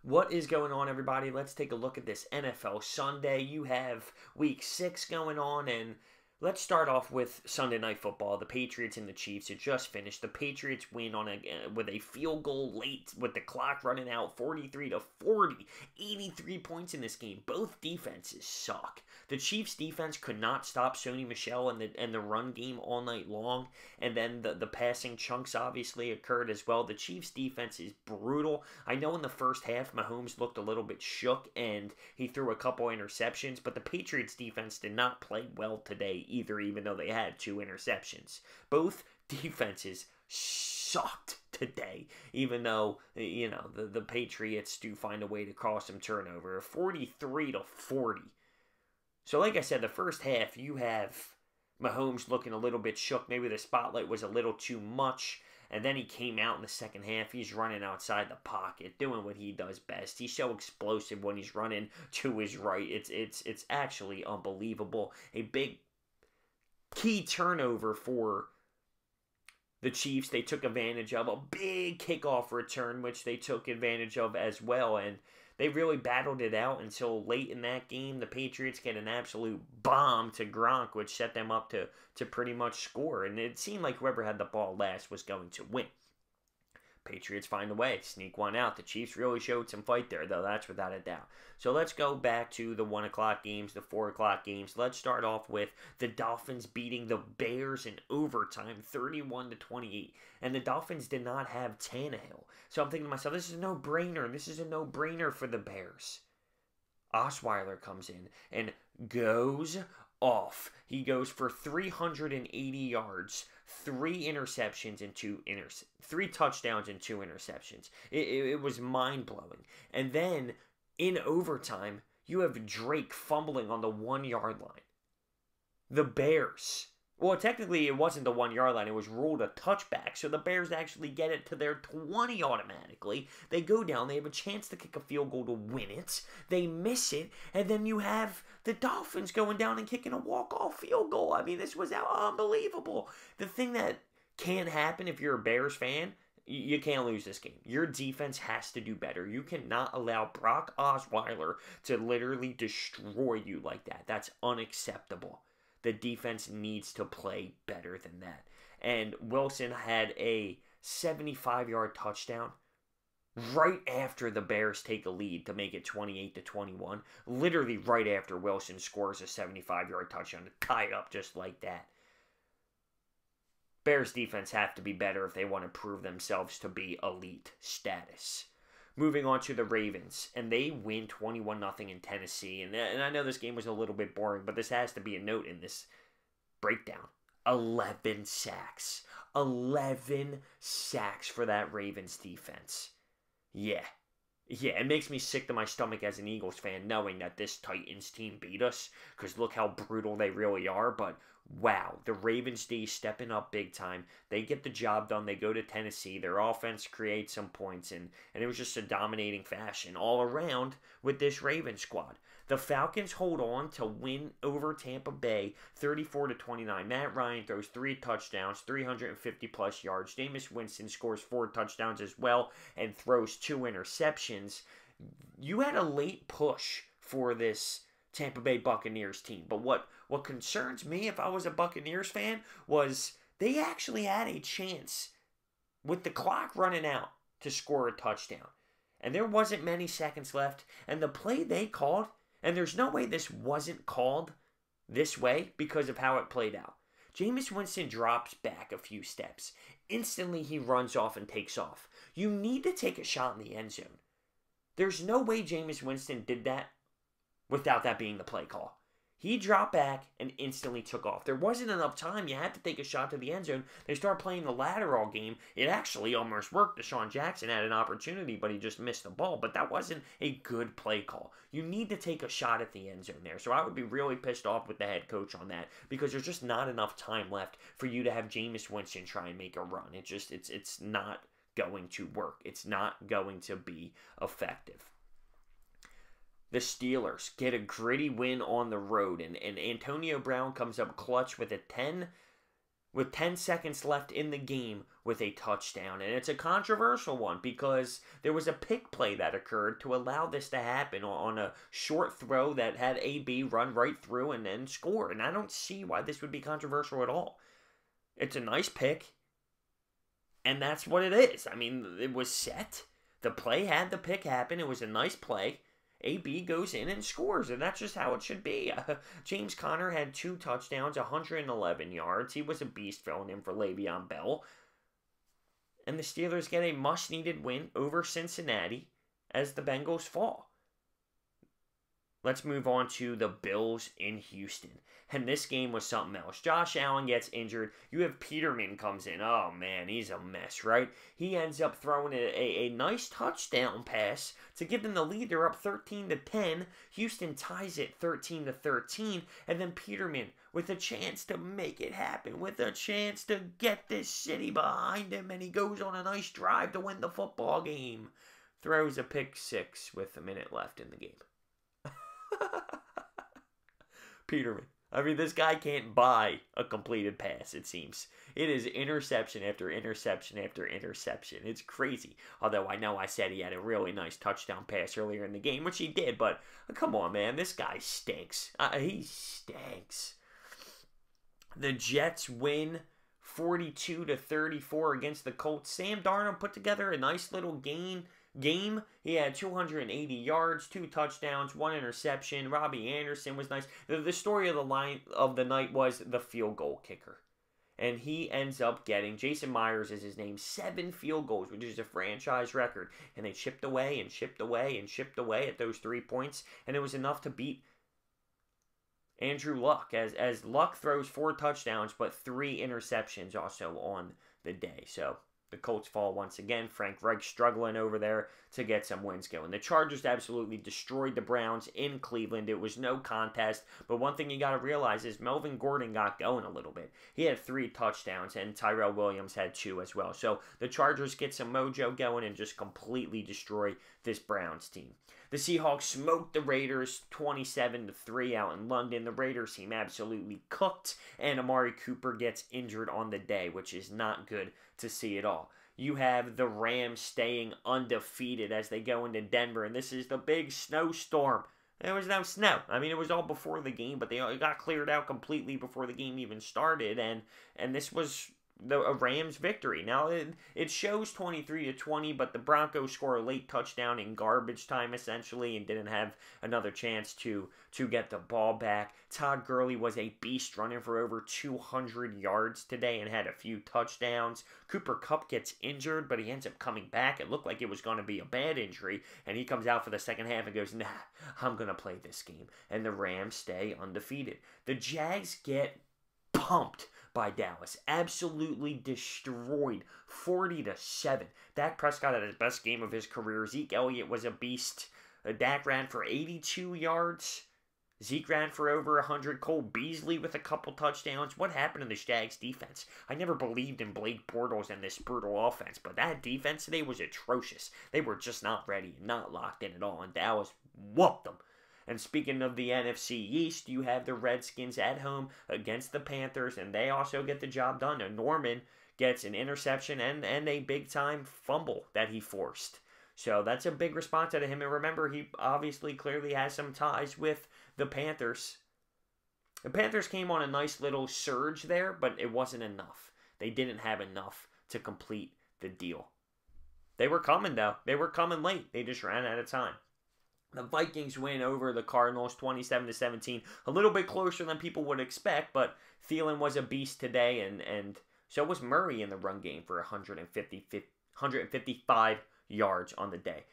What is going on, everybody? Let's take a look at this NFL Sunday. You have week 6 going on, and let's start off with Sunday Night Football. The Patriots and the Chiefs. It just finished. The Patriots win with a field goal late with the clock running out, 43-40. 83 points in this game. Both defenses suck. The Chiefs defense could not stop Sony Michel and the run game all night long, and then the passing chunks obviously occurred as well. The Chiefs defense is brutal. I know in the first half Mahomes looked a little bit shook and he threw a couple interceptions, but the Patriots defense did not play well today either, even though they had 2 interceptions. Both defenses sucked today, even though, the Patriots do find a way to cause some turnover. 43-40. So like I said, the first half, you have Mahomes looking a little bit shook. Maybe the spotlight was a little too much. And then he came out in the second half. He's running outside the pocket, doing what he does best. He's so explosive when he's running to his right. It's actually unbelievable. A big key turnover for the Chiefs. They took advantage of a big kickoff return, which they took advantage of as well. And they really battled it out until late in that game. The Patriots get an absolute bomb to Gronk, which set them up to pretty much score. And it seemed like whoever had the ball last was going to win. Patriots find a way, sneak one out. The Chiefs really showed some fight there, though. That's without a doubt. So let's go back to the 1 o'clock games, the 4 o'clock games. Let's start off with the Dolphins beating the Bears in overtime, 31-28. And the Dolphins did not have Tannehill. So I'm thinking to myself, this is a no-brainer. This is a no-brainer for the Bears. Osweiler comes in and goes off. He goes for 380 yards, 3 interceptions and 3 touchdowns and 2 interceptions. It was mind-blowing. And then in overtime, you have Drake fumbling on the 1-yard line. The Bears. Well, technically, it wasn't the 1-yard line. It was ruled a touchback. So the Bears actually get it to their 20 automatically. They go down. They have a chance to kick a field goal to win it. They miss it. And then you have the Dolphins going down and kicking a walk-off field goal. I mean, this was unbelievable. The thing that can't happen if you're a Bears fan, you can't lose this game. Your defense has to do better. You cannot allow Brock Osweiler to literally destroy you like that. That's unacceptable. The defense needs to play better than that. And Wilson had a 75-yard touchdown right after the Bears take a lead to make it 28-21. Literally right after Wilson scores a 75-yard touchdown to tie it up just like that. Bears defense have to be better if they want to prove themselves to be elite status. Moving on to the Ravens, and they win 21-0 in Tennessee. And I know this game was a little bit boring, but this has to be a note in this breakdown. 11 sacks. 11 sacks for that Ravens defense. Yeah, it makes me sick to my stomach as an Eagles fan knowing that this Titans team beat us, because look how brutal they really are. But wow, the Ravens D stepping up big time. They get the job done. They go to Tennessee. Their offense creates some points, and it was just a dominating fashion all around with this Ravens squad. The Falcons hold on to win over Tampa Bay 34-29. Matt Ryan throws 3 touchdowns, 350-plus yards. Jameis Winston scores 4 touchdowns as well and throws 2 interceptions. You had a late push for this Tampa Bay Buccaneers team. But what concerns me, if I was a Buccaneers fan, was they actually had a chance with the clock running out to score a touchdown. And there wasn't many seconds left. And the play they called, and there's no way this wasn't called this way because of how it played out. Jameis Winston drops back a few steps. Instantly, he runs off and takes off. You need to take a shot in the end zone. There's no way Jameis Winston did that without that being the play call. He dropped back and instantly took off. There wasn't enough time. You had to take a shot to the end zone. They started playing the lateral game. It actually almost worked. Deshaun Jackson had an opportunity, but he just missed the ball. But that wasn't a good play call. You need to take a shot at the end zone there. So I would be really pissed off with the head coach on that, because there's just not enough time left for you to have Jameis Winston try and make a run. It's not going to work. It's not going to be effective. The Steelers get a gritty win on the road, and Antonio Brown comes up clutch with a 10 with 10 seconds left in the game with a touchdown. And it's a controversial one because there was a pick play that occurred to allow this to happen on a short throw that had AB run right through and then score. And I don't see why this would be controversial at all. It's a nice pick, and that's what it is. I mean, it was set. The play had the pick happen. It was a nice play. AB goes in and scores, and that's just how it should be. James Conner had 2 touchdowns, 111 yards. He was a beast filling in for Le'Veon Bell. And the Steelers get a much-needed win over Cincinnati as the Bengals fall. Let's move on to the Bills in Houston. And this game was something else. Josh Allen gets injured. You have Peterman comes in. Oh, man, he's a mess, right? He ends up throwing a nice touchdown pass to give them the lead. They're up 13-10. Houston ties it 13-13. And then Peterman, with a chance to make it happen, with a chance to get this city behind him, and he goes on a nice drive to win the football game. Throws a pick 6 with a minute left in the game. Peterman. I mean, this guy can't buy a completed pass, it seems. It is interception after interception after interception. It's crazy. Although I know I said he had a really nice touchdown pass earlier in the game, which he did. But come on, man. This guy stinks. He stinks. The Jets win 42-34 against the Colts. Sam Darnold put together a nice little game. He had 280 yards, 2 touchdowns, 1 interception. Robbie Anderson was nice. The story of the night was the field goal kicker. And he ends up getting, Jason Myers is his name, 7 field goals, which is a franchise record. And they chipped away and chipped away and chipped away at those 3 points. And it was enough to beat Andrew Luck, as Luck throws 4 touchdowns, but 3 interceptions also on the day. So the Colts fall once again. Frank Reich struggling over there to get some wins going. The Chargers absolutely destroyed the Browns in Cleveland. It was no contest. But one thing you got to realize is Melvin Gordon got going a little bit. He had 3 touchdowns, and Tyrell Williams had 2 as well. So the Chargers get some mojo going and just completely destroy this Browns team. The Seahawks smoked the Raiders 27-3 out in London. The Raiders seem absolutely cooked, and Amari Cooper gets injured on the day, which is not good to see at all. You have the Rams staying undefeated as they go into Denver, and this is the big snowstorm. There was no snow. I mean, it was all before the game, but they got cleared out completely before the game even started, and this was a Rams victory. Now, it shows 23-20, but the Broncos score a late touchdown in garbage time, essentially, and didn't have another chance to get the ball back. Todd Gurley was a beast, running for over 200 yards today and had a few touchdowns. Cooper Kupp gets injured, but he ends up coming back. It looked like it was going to be a bad injury, and he comes out for the second half and goes, nah, I'm going to play this game. And the Rams stay undefeated. The Jags get pumped by Dallas. Absolutely destroyed. 40-7. Dak Prescott had his best game of his career. Zeke Elliott was a beast. Dak ran for 82 yards. Zeke ran for over 100. Cole Beasley with a couple touchdowns. What happened to the Jags defense? I never believed in Blake Bortles and this brutal offense, but that defense today was atrocious. They were just not ready, not locked in at all, and Dallas whooped them. And speaking of the NFC East, you have the Redskins at home against the Panthers, and they also get the job done. And Norman gets an interception and a big-time fumble that he forced. So that's a big response out of him. And remember, he obviously clearly has some ties with the Panthers. The Panthers came on a nice little surge there, but it wasn't enough. They didn't have enough to complete the deal. They were coming, though. They were coming late. They just ran out of time. The Vikings win over the Cardinals 27-17. A little bit closer than people would expect, but Thielen was a beast today, and so was Murray in the run game for 155 yards on the day.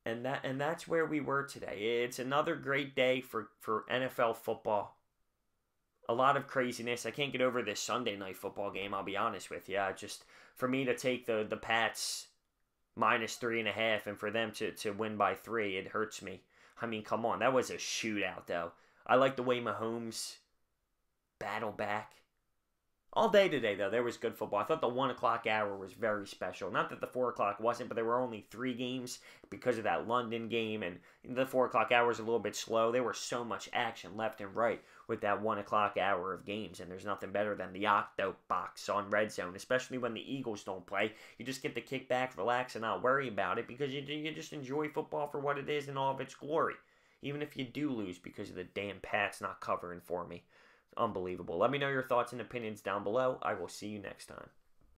And that's where we were today. It's another great day for NFL football. A lot of craziness. I can't get over this Sunday night football game, I'll be honest with you. Just for me to take the Pats -3.5, and for them to win by 3, it hurts me. I mean, come on, that was a shootout, though. I like the way Mahomes battled back. All day today, though, there was good football. I thought the 1 o'clock hour was very special. Not that the 4 o'clock wasn't, but there were only 3 games because of that London game, and the 4 o'clock hour was a little bit slow. There was so much action left and right with that 1 o'clock hour of games, and there's nothing better than the Octo Box on Red Zone, especially when the Eagles don't play. You just get to kick back, relax, and not worry about it because you just enjoy football for what it is in all of its glory, even if you do lose because of the damn Pats not covering for me. Unbelievable. Let me know your thoughts and opinions down below. I will see you next time.